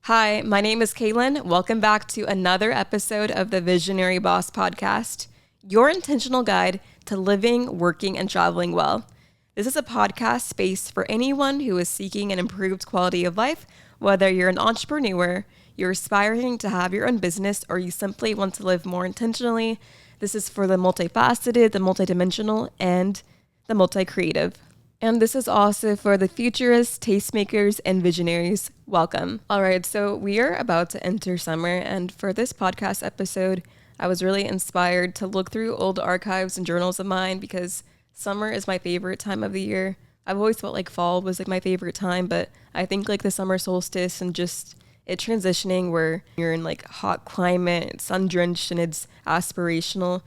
Hi, my name is Kaylan. Welcome back to another episode of the Visionary Boss Podcast, your intentional guide to living, working, and traveling well. This is a podcast space for anyone who is seeking an improved quality of life, whether you're an entrepreneur, you're aspiring to have your own business, or you simply want to live more intentionally. This is for the multifaceted, the multidimensional, and the multi-creative. And this is also for the futurists, tastemakers, and visionaries. Welcome. All right, so we are about to enter summer, and for this podcast episode, I was really inspired to look through old archives and journals of mine because summer is my favorite time of the year. I've always felt like fall was like my favorite time, but I think like the summer solstice and just it transitioning where you're in like hot climate, sun-drenched, and it's aspirational,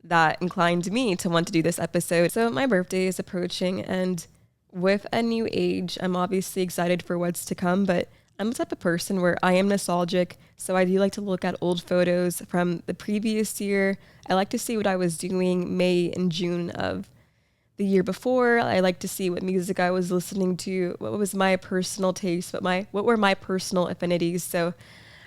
that inclined me to want to do this episode. So my birthday is approaching, and with a new age, I'm obviously excited for what's to come, but I'm the type of person where I am nostalgic. So I do like to look at old photos from the previous year. I like to see what I was doing May and June of the year before. I like to see what music I was listening to, what was my personal taste, what were my personal affinities. So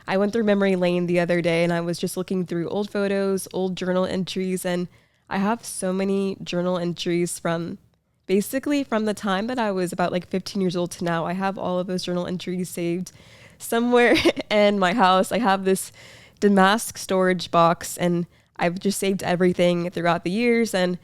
I went through memory lane the other day and I was just looking through old photos, old journal entries, and I have so many journal entries from basically from the time that I was about like 15 years old to now. I have all of those journal entries saved somewhere in my house. I have this Damask storage box and I've just saved everything throughout the years, and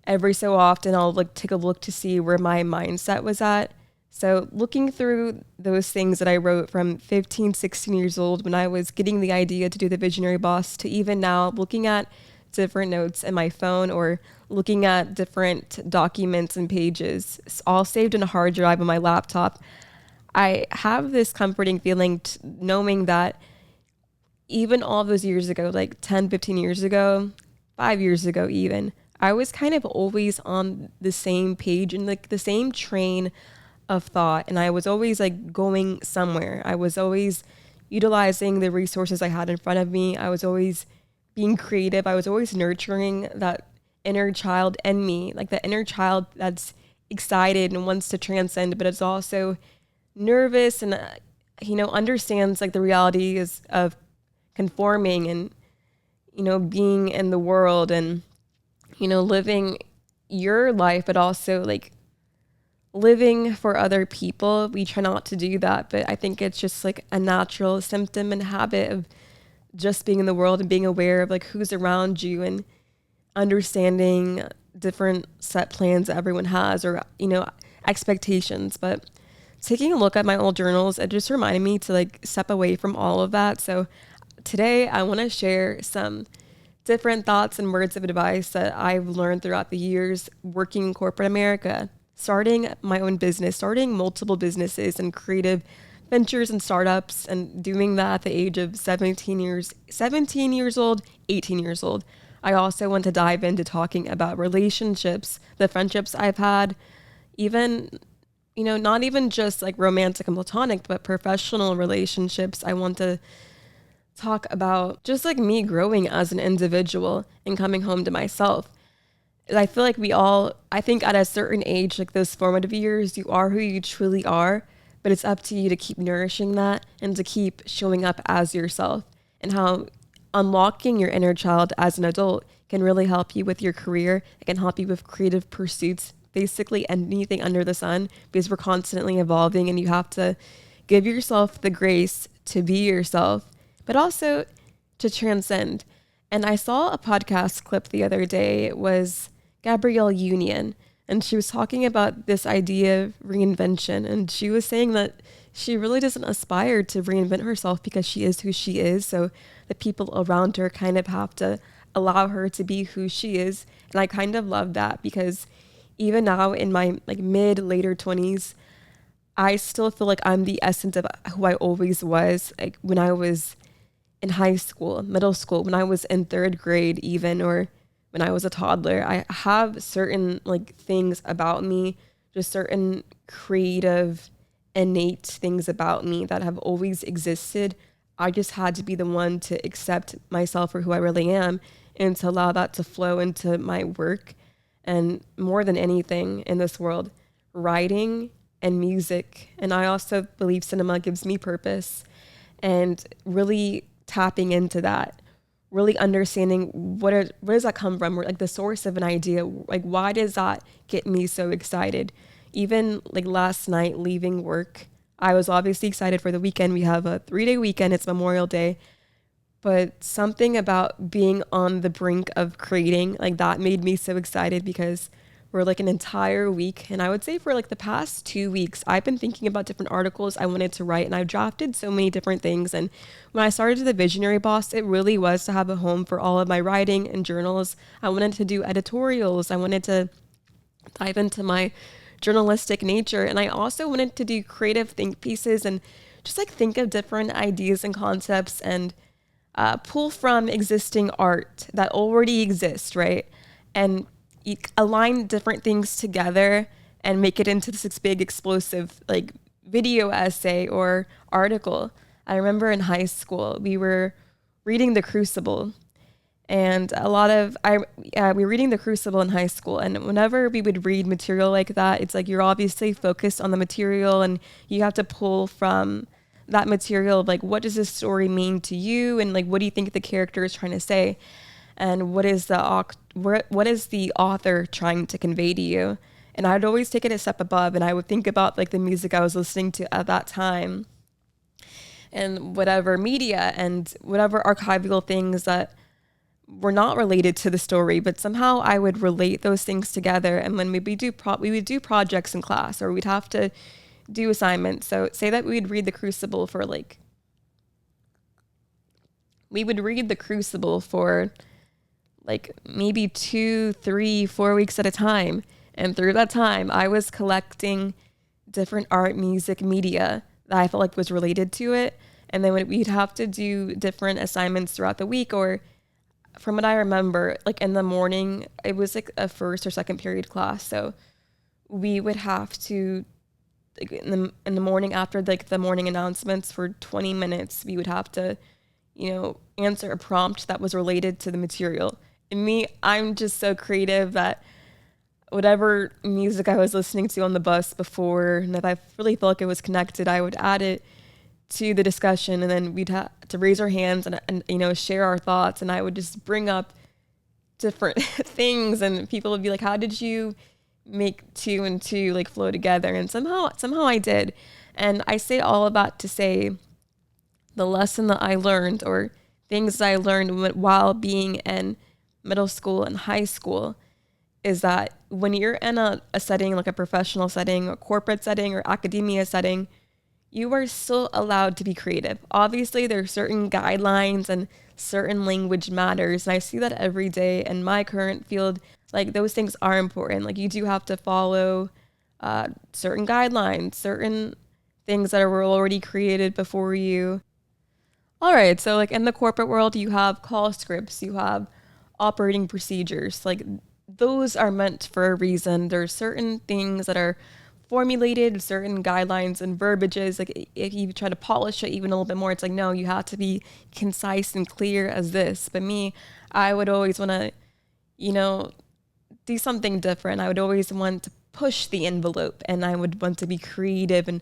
every so often I'll like take a look to see where my mindset was at. So looking through those things that I wrote from 15, 16 years old when I was getting the idea to do the Visionary Boss to even now looking at different notes in my phone or looking at different documents and pages, it's all saved in a hard drive on my laptop. I have this comforting feeling knowing that even all those years ago, like 10, 15 years ago, 5 years ago even, I was kind of always on the same page and like the same train of thought, and I was always like going somewhere. I was always utilizing the resources I had in front of me. I was always being creative. I was always nurturing that inner child in me, like the inner child that's excited and wants to transcend, but it's also nervous and understands like the reality is of conforming and being in the world and living your life, but also like living for other people. We try not to do that, but I think it's just like a natural symptom and habit of just being in the world and being aware of like who's around you and understanding different set plans that everyone has or, expectations. But taking a look at my old journals, it just reminded me to like step away from all of that. So today I want to share some different thoughts and words of advice that I've learned throughout the years working in corporate America, starting my own business, starting multiple businesses and creative ventures and startups, and doing that at the age of 17 years old, 18 years old. I also want to dive into talking about relationships, the friendships I've had, even, not even just like romantic and platonic, but professional relationships. I want to talk about just like me growing as an individual and coming home to myself. I feel like I think at a certain age, like those formative years, you are who you truly are, but it's up to you to keep nourishing that and to keep showing up as yourself, and how unlocking your inner child as an adult can really help you with your career. It can help you with creative pursuits, basically anything under the sun, because we're constantly evolving and you have to give yourself the grace to be yourself, but also to transcend. And I saw a podcast clip the other day. It was Gabrielle Union, and she was talking about this idea of reinvention. And she was saying that she really doesn't aspire to reinvent herself because she is who she is. So the people around her kind of have to allow her to be who she is. And I kind of love that because even now in my like later 20s, I still feel like I'm the essence of who I always was. Like when I was in high school, middle school, when I was in third grade even, or when I was a toddler, I have certain like things about me, just certain creative, innate things about me that have always existed. I just had to be the one to accept myself for who I really am and to allow that to flow into my work. And more than anything in this world, writing and music. And I also believe cinema gives me purpose, and really tapping into that, really understanding where does that come from, or like the source of an idea, like why does that get me so excited? Even like last night leaving work, I was obviously excited for the weekend. We have a 3-day weekend, it's Memorial Day, but something about being on the brink of creating, like that made me so excited, because we're like an entire week. And I would say for like the past 2 weeks, I've been thinking about different articles I wanted to write, and I've drafted so many different things. And when I started the Visionary Boss, it really was to have a home for all of my writing and journals. I wanted to do editorials. I wanted to dive into my journalistic nature. And I also wanted to do creative think pieces and just like think of different ideas and concepts, and pull from existing art that already exists, right? And align different things together and make it into this big explosive like video essay or article. I remember in high school we were reading The Crucible, and we were reading The Crucible in high school, and whenever we would read material like that, it's like you're obviously focused on the material, and you have to pull from that material of like, what does this story mean to you, and like what do you think the character is trying to say, and what is the author trying to convey to you. And I'd always take it a step above, and I would think about like the music I was listening to at that time, and whatever media and whatever archival things that were not related to the story, but somehow I would relate those things together. And when we would do projects in class, or we'd have to do assignments. So say that we would read The Crucible for like maybe 2, 3, 4 weeks at a time. And through that time, I was collecting different art, music, media that I felt like was related to it. And then we'd have to do different assignments throughout the week, or from what I remember, like in the morning, it was like a first or second period class. So we would have to, like in the morning after like the morning announcements for 20 minutes, we would have to, answer a prompt that was related to the material. And me, I'm just so creative that whatever music I was listening to on the bus before, and if I really felt like it was connected, I would add it to the discussion, and then we'd have to raise our hands and share our thoughts, and I would just bring up different things, and people would be like, how did you make 2 and 2 like flow together? And somehow I did. And I say all of that to say the lesson that I learned, or things that I learned while being in middle school and high school, is that when you're in a setting like a professional setting, a corporate setting, or academia setting, you are still allowed to be creative. Obviously, there are certain guidelines and certain language matters. And I see that every day in my current field. Like those things are important. Like you do have to follow certain guidelines, certain things that were already created before you. All right. So like in the corporate world, you have call scripts, you have operating procedures. Like those are meant for a reason. There's certain things that are formulated, certain guidelines and verbiages. Like if you try to polish it even a little bit more, it's like, no, you have to be concise and clear as this. But me, I would always want to, do something different. I would always want to push the envelope, and I would want to be creative and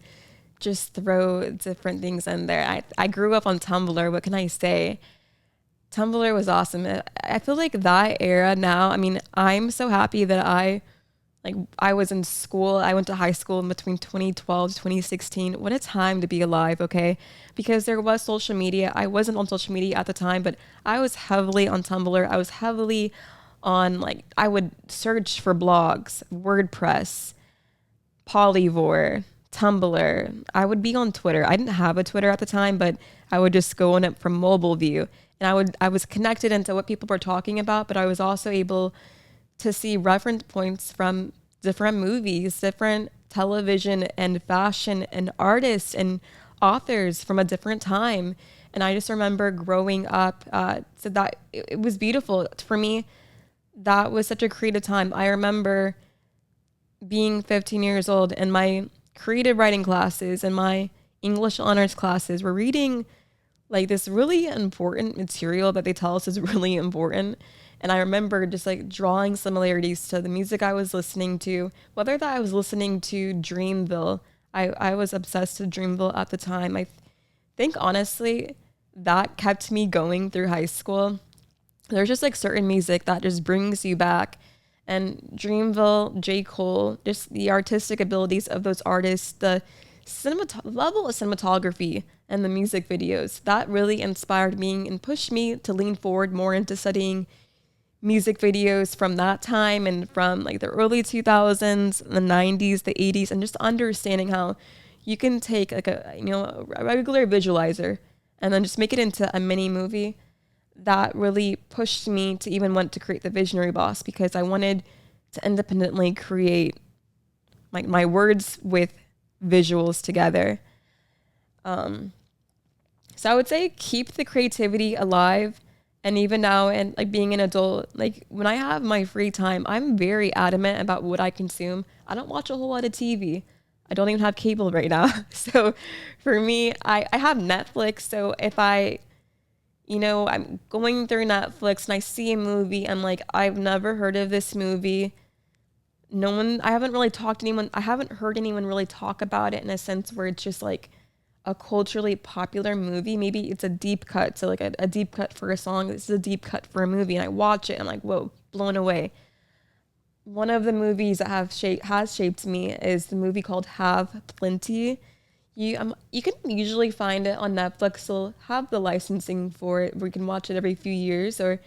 just throw different things in there. I grew up on Tumblr. What can I say? Tumblr was awesome. I feel like that era now, I mean, I'm so happy that I was in school. I went to high school in between 2012 to 2016. What a time to be alive, okay? Because there was social media. I wasn't on social media at the time, but I was heavily on Tumblr. I was heavily on, I would search for blogs, WordPress, Polyvore, Tumblr. I would be on Twitter. I didn't have a Twitter at the time, but I would just go on it from mobile view. And I was connected into what people were talking about, but I was also able to see reference points from different movies, different television and fashion and artists and authors from a different time. And I just remember growing up, so that it was beautiful. For me, that was such a creative time. I remember being 15 years old, and my creative writing classes and my English honors classes were reading this really important material that they tell us is really important. And I remember just drawing similarities to the music I was listening to, whether that I was listening to Dreamville I was obsessed with Dreamville at the time. I think honestly that kept me going through high school. There's just like certain music that just brings you back. And Dreamville, J. Cole, just the artistic abilities of those artists, the level of cinematography and the music videos, that really inspired me and pushed me to lean forward more into studying music videos from that time and from like the early 2000s, the 90s, the 80s, and just understanding how you can take like a regular visualizer and then just make it into a mini movie. That really pushed me to even want to create the Visionary Boss, because I wanted to independently create my words with visuals together. So I would say keep the creativity alive. And even now, and like being an adult, like when I have my free time, I'm very adamant about what I consume. I don't watch a whole lot of TV. I don't even have cable right now. So for me, I have Netflix. So if I'm going through Netflix and I see a movie, I'm like, I've never heard of this movie. I haven't really talked to anyone. I haven't heard anyone really talk about it in a sense where it's just like a culturally popular movie. Maybe it's a deep cut. So like a deep cut for a song. This is a deep cut for a movie. And I watch it and I'm like, whoa, blown away. One of the movies that has shaped me is the movie called Hav Plenty. You can usually find it on Netflix. They'll have the licensing for it where you can watch it every few years or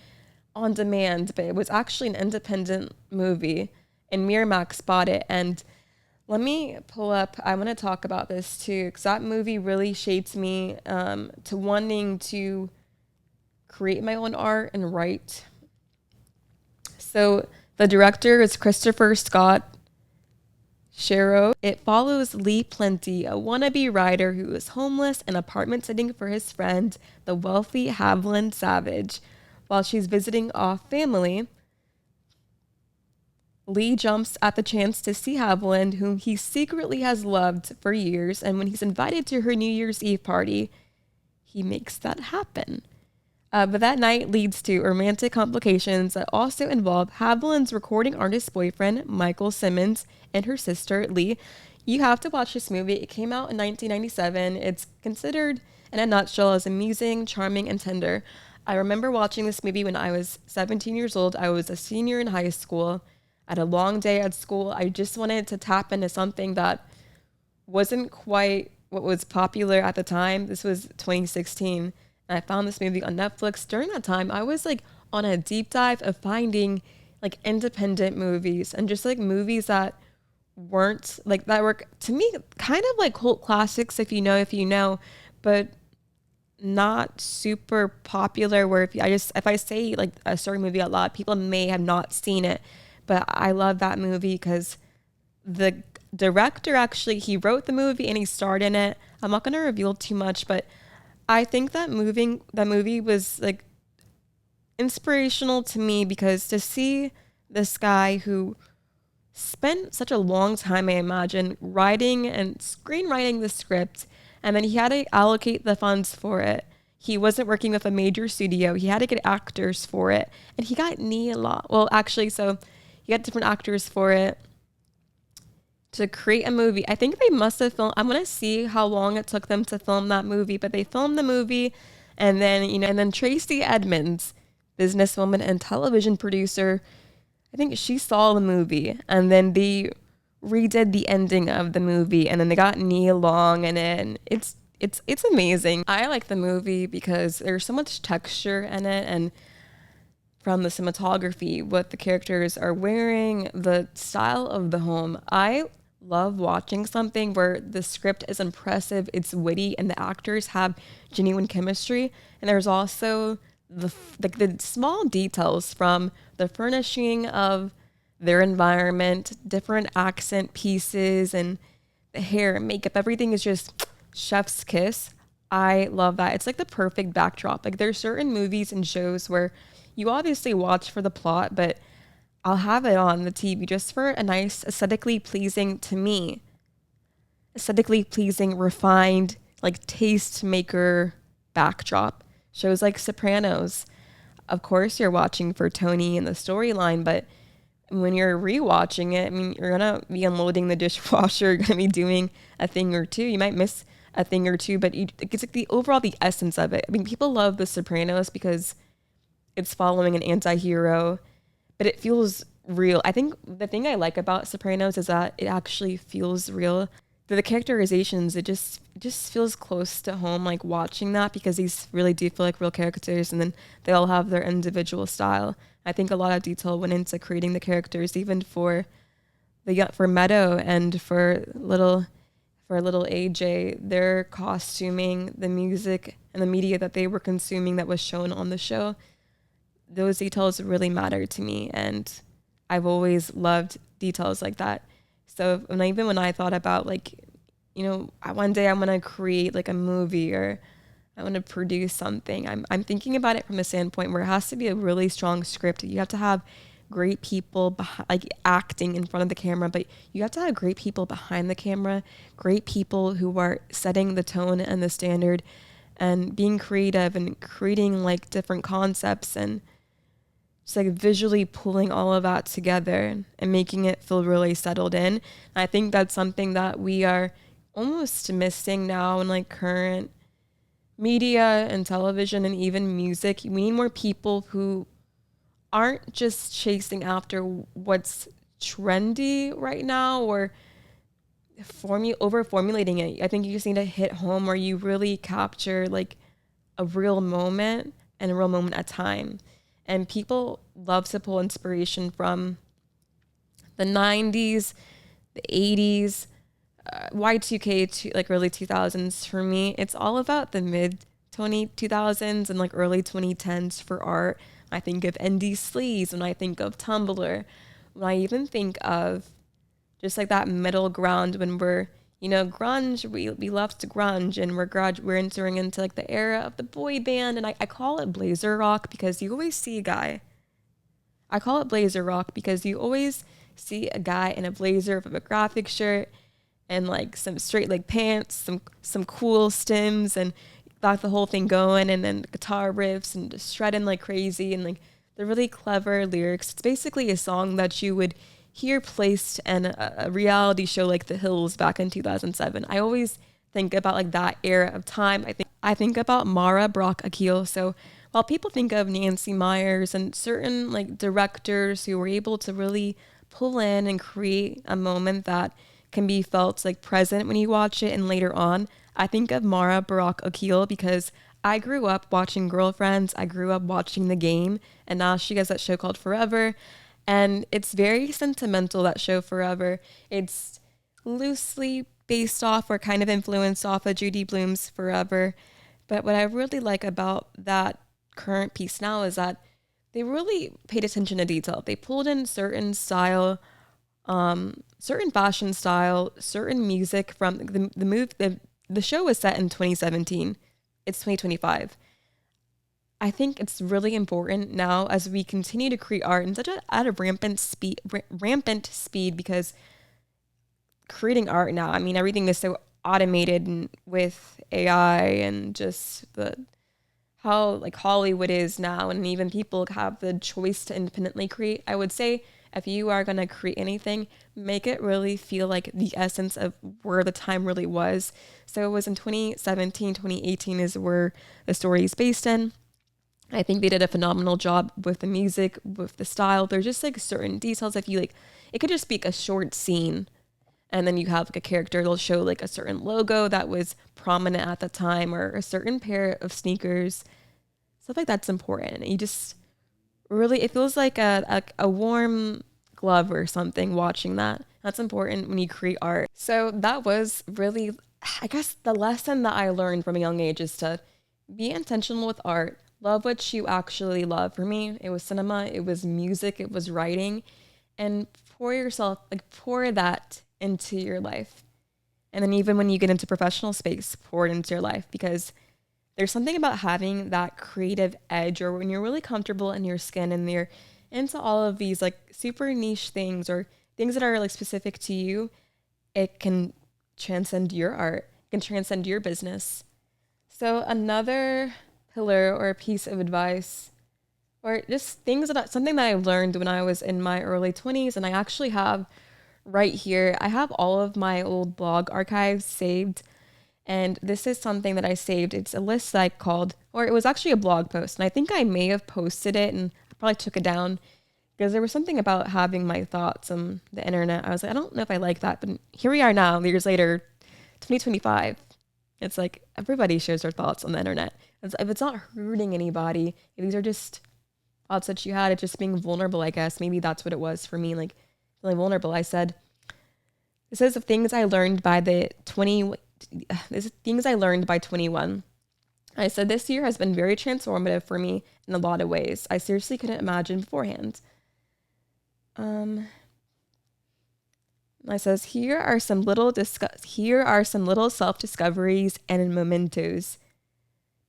on demand. But it was actually an independent movie, and Miramax bought it. And let me pull up. I want to talk about this too, because that movie really shaped me to wanting to create my own art and write. So the director is Christopher Scott Cherot. It follows Lee Plenty, a wannabe writer who is homeless and apartment sitting for his friend, the wealthy Havlin Savage. While she's visiting off family, Lee jumps at the chance to see Havlin, whom he secretly has loved for years, and when he's invited to her New Year's Eve party, he makes that happen. But that night leads to romantic complications that also involve Haviland's recording artist boyfriend, Michael Simmons, and her sister, Lee. You have to watch this movie. It came out in 1997. It's considered, in a nutshell, as amusing, charming, and tender. I remember watching this movie when I was 17 years old. I was a senior in high school. I had a long day at school. I just wanted to tap into something that wasn't quite what was popular at the time. This was 2016. And I found this movie on Netflix. During that time, I was like on a deep dive of finding like independent movies and just like movies that weren't like, that were to me kind of like cult classics, if you know, but not super popular, where if I say like a certain movie out loud, people may have not seen it. But I love that movie because the director actually, he wrote the movie and he starred in it. I'm not going to reveal too much, but I think that movie was like inspirational to me, because to see this guy who spent such a long time, I imagine, writing and screenwriting the script, and then he had to allocate the funds for it. He wasn't working with a major studio. He had to get actors for it, and he got he got different actors for it to create a movie. I think they must have filmed, I'm going to see how long it took them to film that movie, but they filmed the movie, and then Tracy Edmonds, businesswoman and television producer, I think she saw the movie, and then they redid the ending of the movie, and then they got Nia Long in it, and it's amazing. I like the movie because there's so much texture in it, and from the cinematography, what the characters are wearing, the style of the home. I love watching something where the script is impressive, it's witty, and the actors have genuine chemistry. And there's also the small details, from the furnishing of their environment, different accent pieces, and the hair and makeup. Everything is just chef's kiss. I love that. It's like the perfect backdrop. Like there's certain movies and shows where you obviously watch for the plot, but I'll have it on the TV just for a nice, aesthetically pleasing, refined, like taste maker backdrop. Shows like Sopranos. Of course, you're watching for Tony and the storyline, but when you're rewatching it, I mean, you're gonna be unloading the dishwasher, you're gonna be doing a thing or two. You might miss a thing or two, but it's like the overall the essence of it. I mean, people love The Sopranos because it's following an anti-hero, but it feels real. I think the thing I like about Sopranos is that it actually feels real. The characterizations, it just feels close to home, like watching that, because these really do feel like real characters, and then they all have their individual style. I think a lot of detail went into creating the characters, even for Meadow and for little AJ, their costuming, the music, and the media that they were consuming that was shown on the show. Those details really matter to me, and I've always loved details like that. So even when I thought about, like, one day I'm gonna create like a movie, or I want to produce something, I'm thinking about it from a standpoint where it has to be a really strong script. You have to have great people like acting in front of the camera, but you have to have great people behind the camera, great people who are setting the tone and the standard, and being creative and creating like different concepts, and just like visually pulling all of that together and making it feel really settled in. I think that's something that we are almost missing now in like current media and television and even music. We need more people who aren't just chasing after what's trendy right now, or over formulating it. I think you just need to hit home where you really capture like a real moment, and a real moment at a time. And people love to pull inspiration from the 90s, the 80s, Y2K, to like early 2000s. For me, it's all about the mid 2000s and like early 2010s for art. I think of indie sleaze, when I think of Tumblr, when I even think of just like that middle ground when we're, grunge, we left grunge, and we're entering into like the era of the boy band. And I call it blazer rock because you always see a guy. I call it blazer rock because you always see a guy in a blazer with a graphic shirt and like some straight leg pants, some cool stems, and got the whole thing going, and then the guitar riffs and just shredding like crazy, and like the really clever lyrics. It's basically a song that you would hear placed in a reality show like The Hills back in 2007. I always think about like that era of time. I think about Mara Brock Akil. So while people think of Nancy Meyers and certain like directors who were able to really pull in and create a moment that can be felt like present when you watch it and later on, I think of Mara Brock Akil because I grew up watching Girlfriends. I grew up watching The Game, and now she has that show called Forever. And it's very sentimental, that show Forever. It's loosely based off or kind of influenced off of Judy Blume's Forever. But what I really like about that current piece now is that they really paid attention to detail. They pulled in certain style, certain fashion style, certain music from the show was set in 2017. It's 2025. I think it's really important now as we continue to create art in at a rampant speed, because creating art now, I mean, everything is so automated and with AI, and just how like Hollywood is now, and even people have the choice to independently create. I would say if you are going to create anything, make it really feel like the essence of where the time really was. So it was in 2017, 2018 is where the story is based in. I think they did a phenomenal job with the music, with the style. There's just like certain details. I feel like it could just be like a short scene, and then you have like a character, they'll show like a certain logo that was prominent at the time, or a certain pair of sneakers. Stuff like that's important. And you just really, it feels like a warm glove or something watching that. That's important when you create art. So that was really, I guess, the lesson that I learned from a young age is to be intentional with art. Love what you actually love. For me, it was cinema, it was music, it was writing, and pour that into your life. And then even when you get into professional space, pour it into your life, because there's something about having that creative edge, or when you're really comfortable in your skin and you're into all of these like super niche things, or things that are like specific to you, it can transcend your art, it can transcend your business. So another pillar or a piece of advice or just something that I learned when I was in my early 20s. And I actually have right here, I have all of my old blog archives saved. And this is something that I saved. It's a list that I called, or it was actually a blog post. And I think I may have posted it and I probably took it down because there was something about having my thoughts on the internet. I was like, I don't know if I like that. But here we are now, years later, 2025. It's like everybody shares their thoughts on the internet. If it's not hurting anybody, if these are just thoughts that you had, it's just being vulnerable, I guess. Maybe that's what it was for me, like feeling vulnerable. I said, this is things I learned by things I learned by 21. I said, this year has been very transformative for me in a lot of ways. I seriously couldn't imagine beforehand. I says, here are some little self-discoveries and mementos.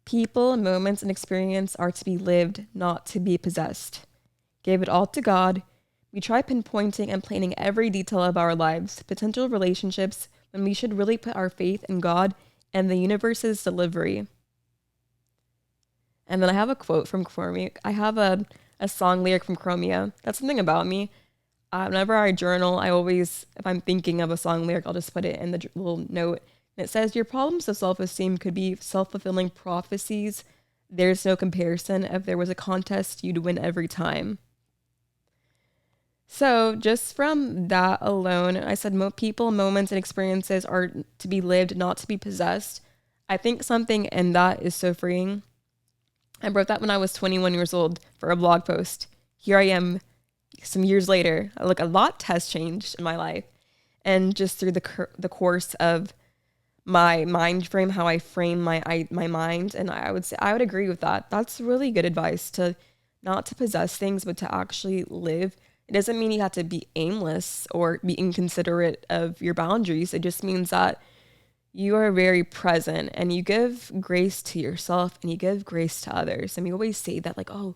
People, moments, and experience are to be lived, not to be possessed. Give it all to God. We try pinpointing and planning every detail of our lives, potential relationships, when we should really put our faith in God and the universe's delivery. And then I have a quote from Conforming. I have a song lyric from Chromia. That's something about me. Whenever I journal, I always, if I'm thinking of a song lyric, I'll just put it in the little note. And it says, your problems of self-esteem could be self-fulfilling prophecies. There's no comparison. If there was a contest, you'd win every time. So just from that alone, I said people, moments, and experiences are to be lived, not to be possessed. I think something in that is so freeing. I wrote that when I was 21 years old for a blog post. Here I am some years later. Look, a lot has changed in my life. And just through the course of my mind frame, how I frame my mind. And I would agree with that. That's really good advice, to not to possess things, but to actually live. It doesn't mean you have to be aimless or be inconsiderate of your boundaries. It just means that you are very present and you give grace to yourself and you give grace to others. And we always say that, like, oh,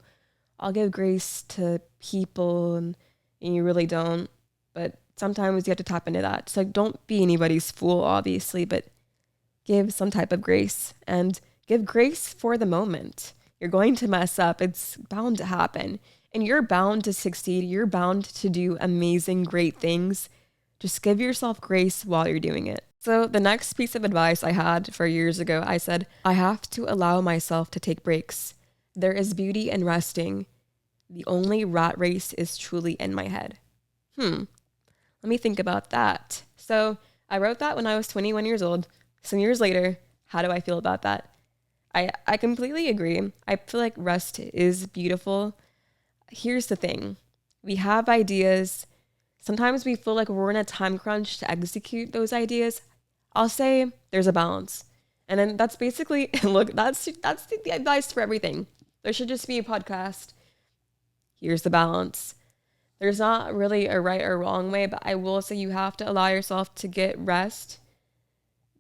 I'll give grace to people, and you really don't. But sometimes you have to tap into that. So don't be anybody's fool, obviously, but give some type of grace, and give grace for the moment. You're going to mess up. It's bound to happen. And you're bound to succeed. You're bound to do amazing, great things. Just give yourself grace while you're doing it. So the next piece of advice I had for years ago, I said, I have to allow myself to take breaks. There is beauty in resting. The only rat race is truly in my head. Let me think about that. So I wrote that when I was 21 years old. Some years later, how do I feel about that? I completely agree. I feel like rest is beautiful. Here's the thing. We have ideas. Sometimes we feel like we're in a time crunch to execute those ideas. I'll say there's a balance. And then that's basically, look, that's the advice for everything. There should just be a podcast. Here's the balance. There's not really a right or wrong way, but I will say you have to allow yourself to get rest.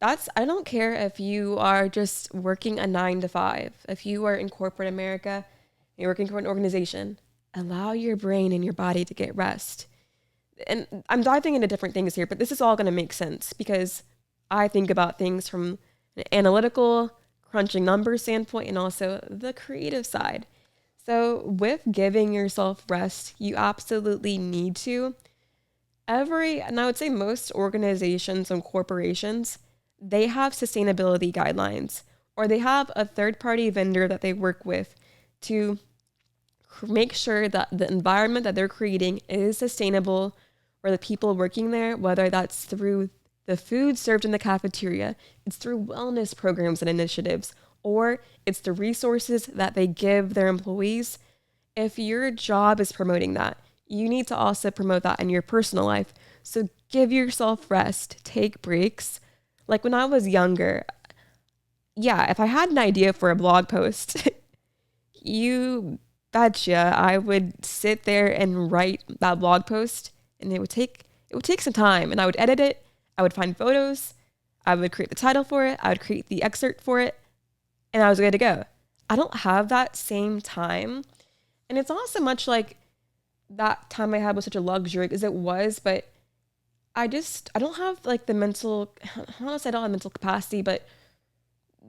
I don't care if you are just working a 9 to 5. If you are in corporate America, you're working for an organization, allow your brain and your body to get rest. And I'm diving into different things here, but this is all going to make sense because I think about things from an analytical, crunching numbers standpoint, and also the creative side. So with giving yourself rest, you absolutely need to. And I would say most organizations and corporations, they have sustainability guidelines, or they have a third-party vendor that they work with to make sure that the environment that they're creating is sustainable for the people working there, whether that's through the food served in the cafeteria, it's through wellness programs and initiatives, or it's the resources that they give their employees. If your job is promoting that, you need to also promote that in your personal life. So give yourself rest, take breaks. Like when I was younger, if I had an idea for a blog post, you betcha I would sit there and write that blog post, and it would take some time, and I would edit it. I would find photos. I would create the title for it. I would create the excerpt for it, and I was good to go. I don't have that same time, and it's not so much like that time I had was such a luxury, because it was, but I don't have like the mental, I don't want to say I don't have mental capacity, but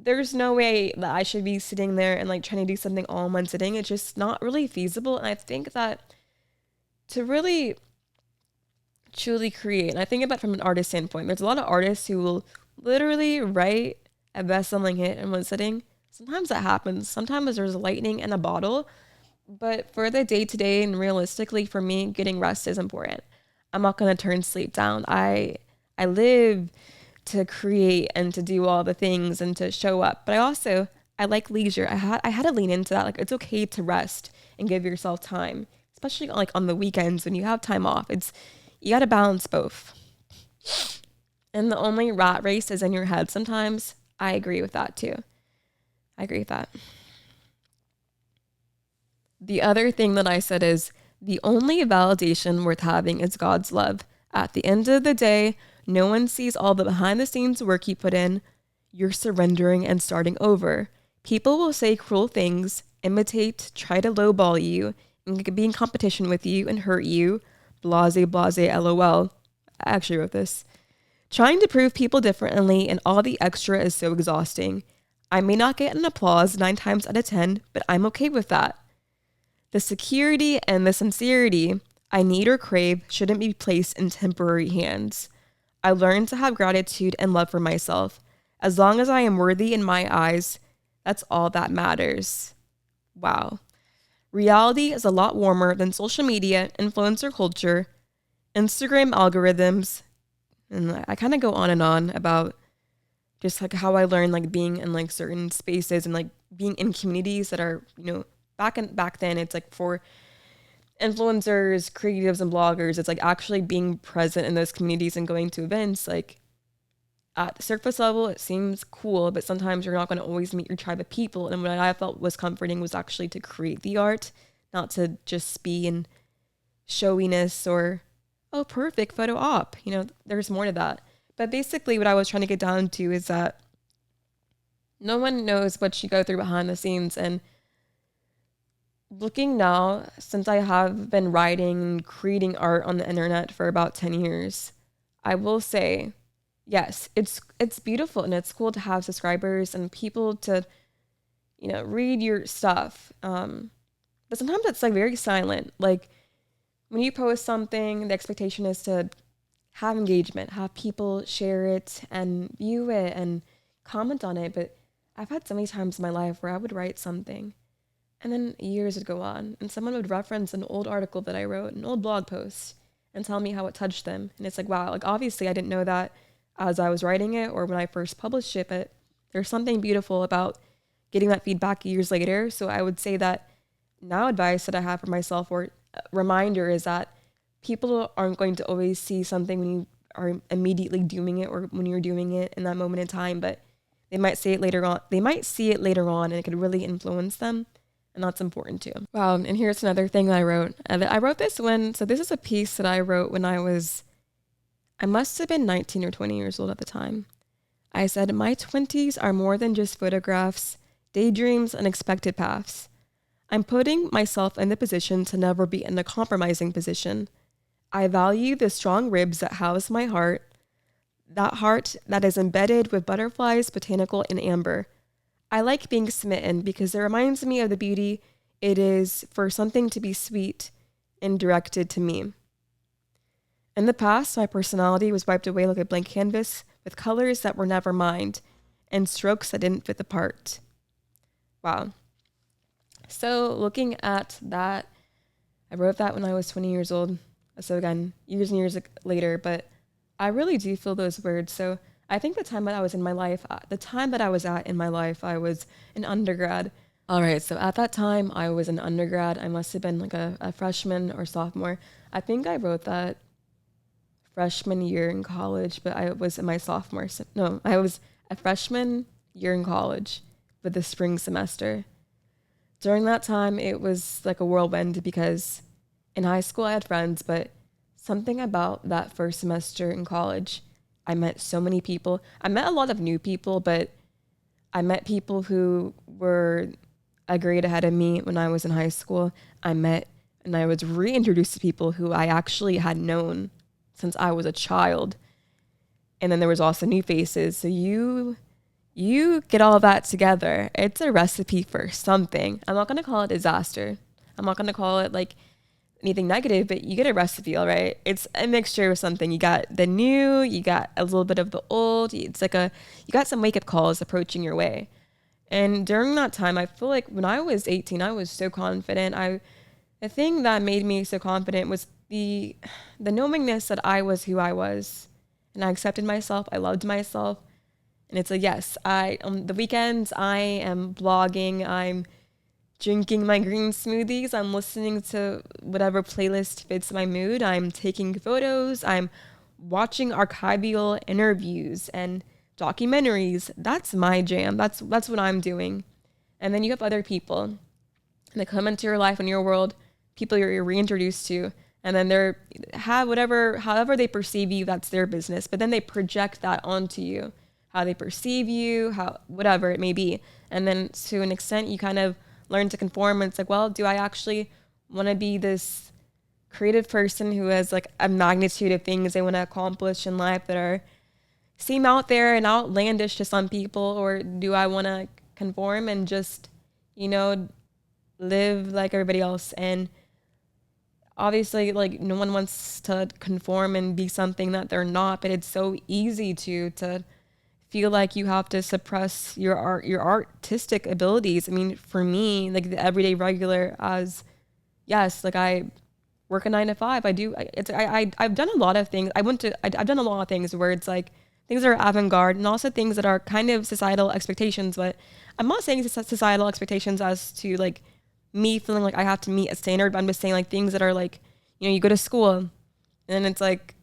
there's no way that I should be sitting there and like trying to do something all in one sitting. It's just not really feasible. And I think that to really truly create, and I think about it from an artist standpoint, there's a lot of artists who will literally write a best-selling hit in one sitting. Sometimes that happens. Sometimes there's lightning in a bottle. But for the day-to-day and realistically for me, getting rest is important. I'm not going to turn sleep down. I live to create and to do all the things and to show up. But I like leisure. I had to lean into that. Like, it's okay to rest and give yourself time, especially like on the weekends when you have time off. You got to balance both. And the only rat race is in your head sometimes. I agree with that too. I agree with that. The other thing that I said is the only validation worth having is God's love. At the end of the day, no one sees all the behind the scenes work you put in. You're surrendering and starting over. People will say cruel things, imitate, try to lowball you, and be in competition with you and hurt you. Blase, blase, lol. I actually wrote this. Trying to prove people differently and all the extra is so exhausting. I may not get an applause 9 times out of 10, but I'm okay with that. The security and the sincerity I need or crave shouldn't be placed in temporary hands. I learned to have gratitude and love for myself. As long as I am worthy in my eyes, that's all that matters. Wow. Reality is a lot warmer than social media, influencer culture, Instagram algorithms, and I kind of go on and on about just like how I learned like being in like certain spaces and like being in communities that are, back then it's like for influencers, creatives, and bloggers. It's like actually being present in those communities and going to events. Like at the surface level, it seems cool, but sometimes you're not going to always meet your tribe of people. And what I felt was comforting was actually to create the art, not to just be in showiness or, oh, perfect photo op. There's more to that. But basically what I was trying to get down to is that no one knows what you go through behind the scenes. And looking now, since I have been writing, creating art on the internet for about 10 years, I will say, yes, it's beautiful and it's cool to have subscribers and people to, read your stuff. But sometimes it's like very silent. Like when you post something, the expectation is to have engagement, have people share it and view it and comment on it. But I've had so many times in my life where I would write something and then years would go on and someone would reference an old article that I wrote, an old blog post, and tell me how it touched them. And it's like, wow, like obviously I didn't know that as I was writing it or when I first published it, but there's something beautiful about getting that feedback years later. So I would say that now advice that I have for myself or reminder is that people aren't going to always see something when you are immediately doing it or when you're doing it in that moment in time, but they might see it later on. They might see it later on and it could really influence them. And that's important too. Wow. And here's another thing that I wrote. I wrote this so this is a piece that I wrote when I must have been 19 or 20 years old at the time. I said, my 20s are more than just photographs, daydreams, and expected paths. I'm putting myself in the position to never be in a compromising position. I value the strong ribs that house my heart, that heart that is embedded with butterflies, botanical, and amber. I like being smitten because it reminds me of the beauty it is for something to be sweet and directed to me. In the past, my personality was wiped away like a blank canvas with colors that were never mine and strokes that didn't fit the part. Wow. So looking at that, I wrote that when I was 20 years old. So again, years and years later, but I really do feel those words. So I think the time that I was in my life, I was an undergrad. All right. So at that time I was an undergrad. I must've been like a freshman or sophomore. I think I wrote that freshman year in college, but I was in my sophomore. No, I was a freshman year in college with the spring semester. During that time, it was like a whirlwind because in high school I had friends, but something about that first semester in college, I met so many people. I met a lot of new people, but I met people who were a grade ahead of me when I was in high school. I was reintroduced to people who I actually had known since I was a child. And then there was also new faces. So you You get all that together. It's a recipe for something. I'm not going to call it disaster. I'm not going to call it like anything negative, but you get a recipe, all right? It's a mixture of something. You got the new, you got a little bit of the old. It's like you got some wake up calls approaching your way. And during that time, I feel like when I was 18, I was so confident. The thing that made me so confident was the knowingness that I was who I was, and I accepted myself. I loved myself. And it's like, yes, on the weekends, I am blogging. I'm drinking my green smoothies. I'm listening to whatever playlist fits my mood. I'm taking photos. I'm watching archival interviews and documentaries. That's my jam. That's what I'm doing. And then you have other people, and they come into your life and your world, people you're reintroduced to, and then however they perceive you, that's their business. But then they project that onto you, how they perceive you, whatever it may be. And then to an extent, you kind of learn to conform. And it's like, well, do I actually want to be this creative person who has like a magnitude of things they want to accomplish in life that seem out there and outlandish to some people? Or do I want to conform and just, live like everybody else? And obviously, like, no one wants to conform and be something that they're not, but it's so easy to feel like you have to suppress your artistic abilities. I mean, for me, like the everyday regular, yes, like I work a 9 to 5. I've done a lot of things. I've done a lot of things where it's like things that are avant-garde, and also things that are kind of societal expectations. But I'm not saying societal expectations as to like me feeling like I have to meet a standard, but I'm just saying like things that are like, you go to school and it's like,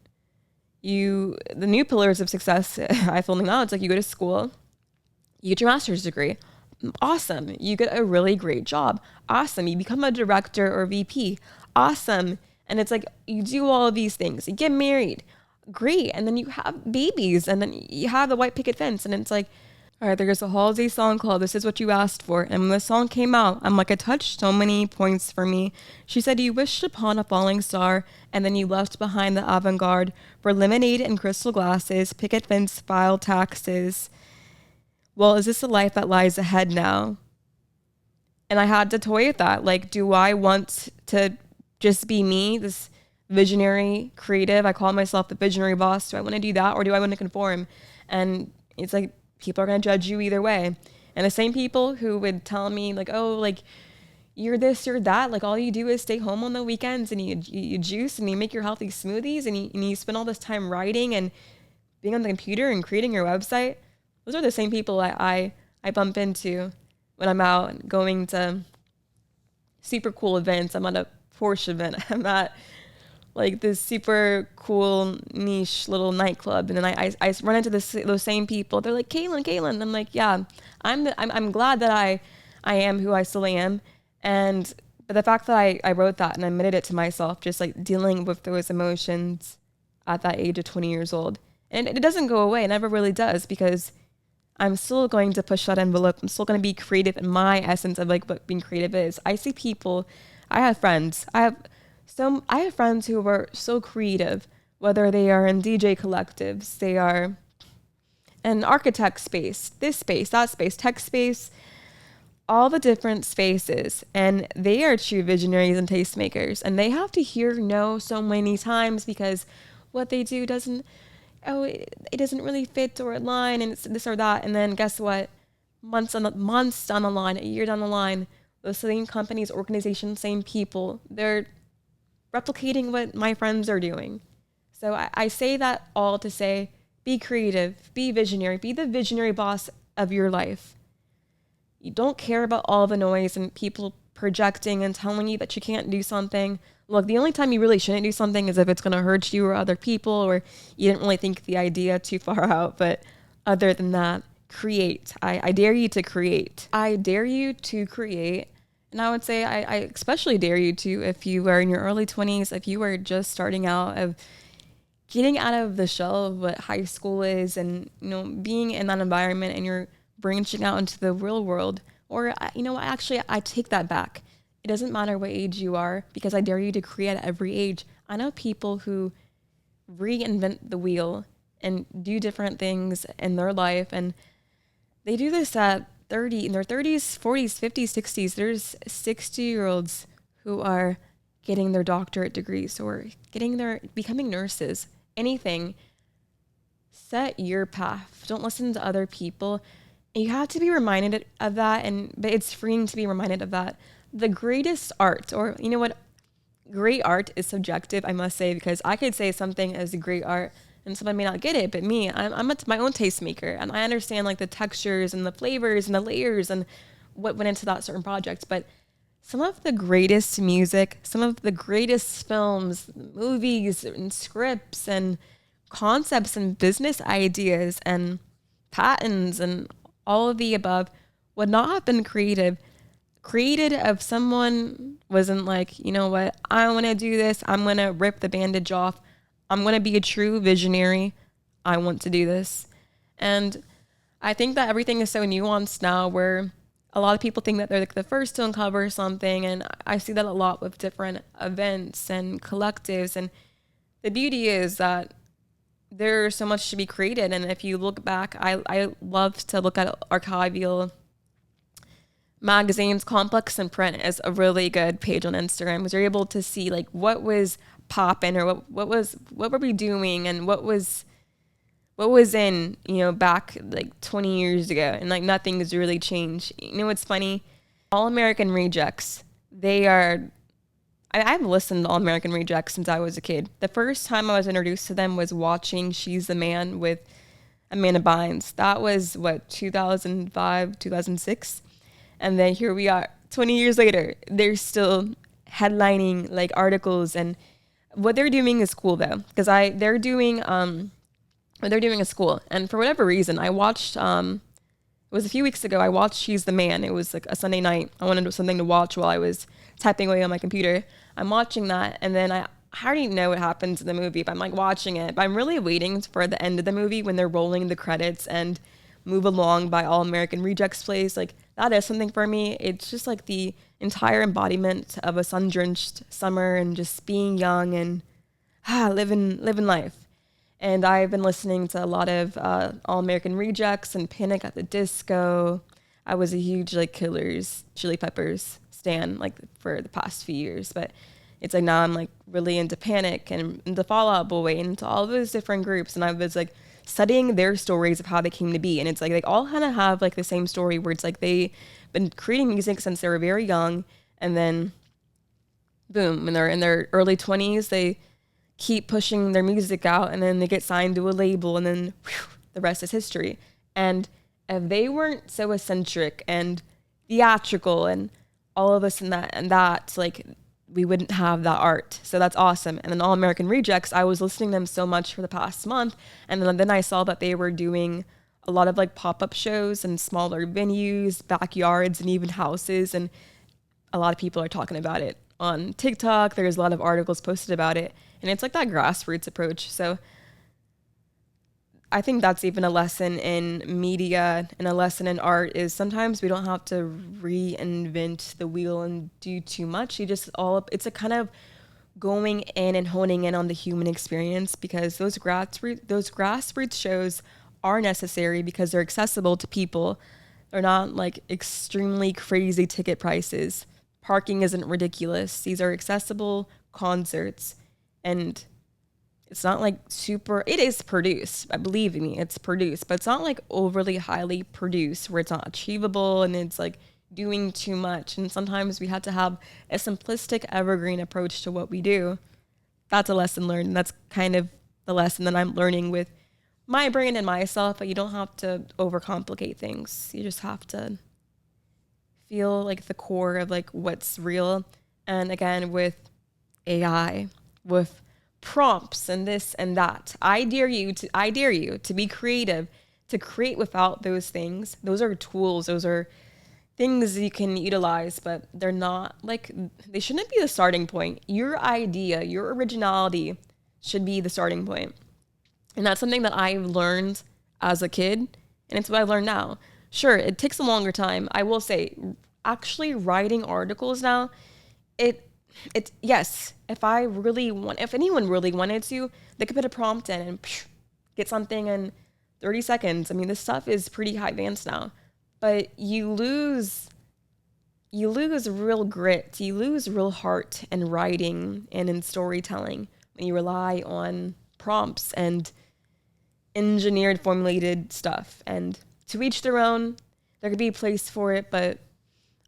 the new pillars of success, I feel now, it's like you go to school, you get your master's degree, awesome. You get a really great job, awesome. You become a director or VP, awesome. And it's like you do all of these things, you get married, great. And then you have babies, and then you have the white picket fence, and it's like, all right, there's a Halsey song called This Is What You Asked For. And when the song came out, I'm like, it touched so many points for me. She said, you wished upon a falling star, and then you left behind the avant-garde for lemonade and crystal glasses, picket fence, file taxes. Well, is this the life that lies ahead now? And I had to toy with that. Like, do I want to just be me, this visionary creative? I call myself the visionary boss. Do I want to do that, or do I want to conform? And it's like, people are going to judge you either way. And the same people who would tell me like, oh, like you're this, you're that, like all you do is stay home on the weekends and you juice and you make your healthy smoothies and you spend all this time writing and being on the computer and creating your website. Those are the same people I bump into when I'm out and going to super cool events. I'm at a Porsche event. I'm at like this super cool niche little nightclub, and then I run into those same people. They're like, Kaylan. I'm like, yeah, I'm glad that I am who I still am. But the fact that I wrote that and I admitted it to myself, just like dealing with those emotions at that age of 20 years old, and it doesn't go away. It never really does, because I'm still going to push that envelope. I'm still going to be creative in my essence of like what being creative is. I see people, I have friends, I have friends who are so creative, whether they are in DJ collectives, they are in architect space, this space, that space, tech space, all the different spaces. And they are true visionaries and tastemakers. And they have to hear no so many times because what they do doesn't really fit or align, and it's this or that. And then guess what? Months down the line, a year down the line, those same companies, organizations, same people, they're replicating what my friends are doing. So I say that all to say, be creative, be visionary, be the visionary boss of your life. You don't care about all the noise and people projecting and telling you that you can't do something. Look, the only time you really shouldn't do something is if it's going to hurt you or other people, or you didn't really think the idea too far out. But other than that, create. I dare you to create. I dare you to create. And I would say I especially dare you to, if you are in your early 20s, if you are just starting out, of getting out of the shell of what high school is, and being in that environment, and you're branching out into the real world. Or actually I take that back. It doesn't matter what age you are, because I dare you to create at every age. I know people who reinvent the wheel and do different things in their life, and they do this at 30, in their 30s, 40s, 50s, 60s. There's 60-year-olds who are getting their doctorate degrees or becoming nurses, anything. Set your path. Don't listen to other people. And you have to be reminded of that. But it's freeing to be reminded of that. The greatest art, or you know what? Great art is subjective, I must say, because I could say something as great art and someone may not get it, but me, I'm my own tastemaker, and I understand like the textures and the flavors and the layers and what went into that certain project. But some of the greatest music, some of the greatest films, movies and scripts and concepts and business ideas and patents and all of the above would not have been created if someone wasn't like, you know what, I want to do this. I'm going to rip the bandage off. I'm going to be a true visionary. I want to do this. And I think that everything is so nuanced now where a lot of people think that they're like the first to uncover something. And I see that a lot with different events and collectives. And the beauty is that there's so much to be created. And if you look back, I love to look at archival magazines. Complex and Print is a really good page on Instagram because you're able to see like what was popping or what were we doing and what was in, you know, back like 20 years ago, and like nothing has really changed. You know what's funny? All American Rejects, I've listened to All American Rejects since I was a kid. The first time I was introduced to them was watching She's the Man with Amanda Bynes. That was 2005, 2006. And then here we are 20 years later. They're still headlining like articles, and what they're doing is cool though, because they're doing a school. And for whatever reason, I watched it was a few weeks ago, I watched She's the Man. It was like a Sunday night. I wanted something to watch while I was typing away on my computer. I'm watching that, and then I already know what happens in the movie, but I'm like watching it. But I'm really waiting for the end of the movie when they're rolling the credits and Move Along by All American Rejects plays. Like that is something for me. It's just like the entire embodiment of a sun-drenched summer and just being young and living life. And I've been listening to a lot of All American Rejects and Panic at the Disco. I was a huge like Killers, Chili Peppers stan like for the past few years, but it's like now I'm like really into Panic and into Fall Out Boy and into all those different groups. And I was like studying their stories of how they came to be. And it's like they all kind of have like the same story where it's like they've been creating music since they were very young, and then boom, when they're in their early 20s, they keep pushing their music out, and then they get signed to a label, and then the rest is history. And if they weren't so eccentric and theatrical and all of us and that, like we wouldn't have that art. So that's awesome. And then All American Rejects, I was listening to them so much for the past month, and then I saw that they were doing a lot of like pop-up shows and smaller venues, backyards, and even houses, and a lot of people are talking about it on TikTok. There's a lot of articles posted about it, and it's like that grassroots approach. So I think that's even a lesson in media and a lesson in art is sometimes we don't have to reinvent the wheel and do too much. It's a kind of going in and honing in on the human experience, because those grassroots shows are necessary because they're accessible to people. They're not like extremely crazy ticket prices. Parking isn't ridiculous. These are accessible concerts, and it's not like it is produced. Believe me, it's produced, but it's not like overly highly produced where it's not achievable and it's like doing too much. And sometimes we have to have a simplistic evergreen approach to what we do. That's a lesson learned. And that's kind of the lesson that I'm learning with my brain and myself, but you don't have to overcomplicate things. You just have to feel like the core of like what's real. And again, with AI, with prompts and this and that, I dare you to be creative, to create without those things. Those are tools. Those are things you can utilize, but they're not like, they shouldn't be the starting point. Your idea, your originality should be the starting point. And that's something that I learned as a kid, and it's what I learned now. Sure, it takes a longer time. I will say, actually writing articles now, yes, if anyone really wanted to, they could put a prompt in and get something, and 30 seconds. I mean, this stuff is pretty high advanced now, but you lose real grit. You lose real heart in writing and in storytelling when you rely on prompts and engineered, formulated stuff. And to each their own, there could be a place for it, but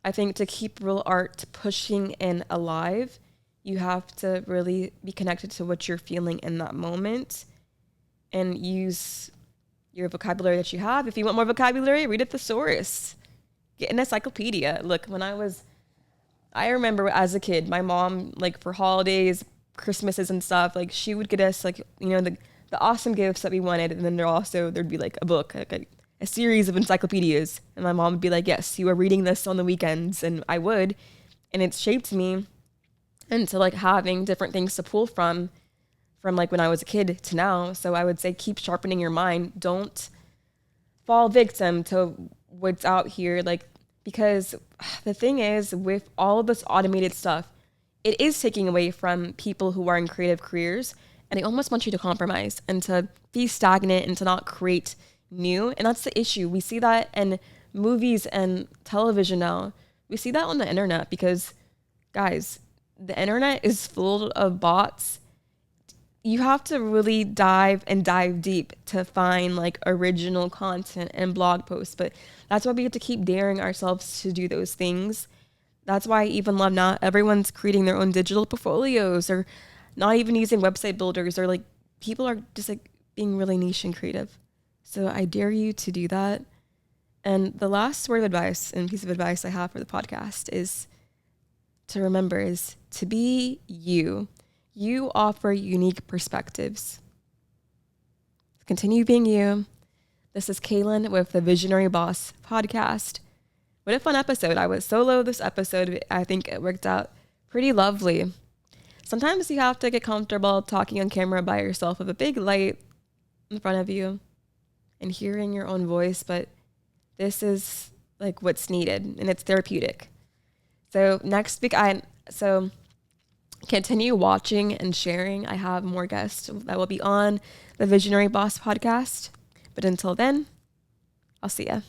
I think to keep real art pushing and alive, you have to really be connected to what you're feeling in that moment and use your vocabulary that you have. If you want more vocabulary, read a thesaurus. Get an encyclopedia. Look, I remember as a kid, my mom, like for holidays, Christmases and stuff, like she would get us like, the awesome gifts that we wanted. And then there'd be like a book, like a series of encyclopedias. And my mom would be like, yes, you are reading this on the weekends. And I would. And it shaped me into like having different things to pull from like when I was a kid to now. So I would say keep sharpening your mind. Don't fall victim to what's out here. Like, because the thing is with all of this automated stuff, it is taking away from people who are in creative careers, and they almost want you to compromise and to be stagnant and to not create new. And that's the issue. We see that in movies and television now. We see that on the internet because, guys, the internet is full of bots. You have to really dive deep to find like original content and blog posts. But that's why we have to keep daring ourselves to do those things. That's why I even love not everyone's creating their own digital portfolios or not even using website builders, or like people are just like being really niche and creative. So I dare you to do that. And the last word of advice and piece of advice I have for the podcast is to remember is to be you. You offer unique perspectives. Continue being you. This is Kaylan with the Visionary Boss podcast. What a fun episode. I was solo this episode. I think it worked out pretty lovely. Sometimes you have to get comfortable talking on camera by yourself with a big light in front of you and hearing your own voice, but this is like what's needed and it's therapeutic. So next week, continue watching and sharing. I have more guests that will be on the Visionary Boss podcast. But until then, I'll see ya.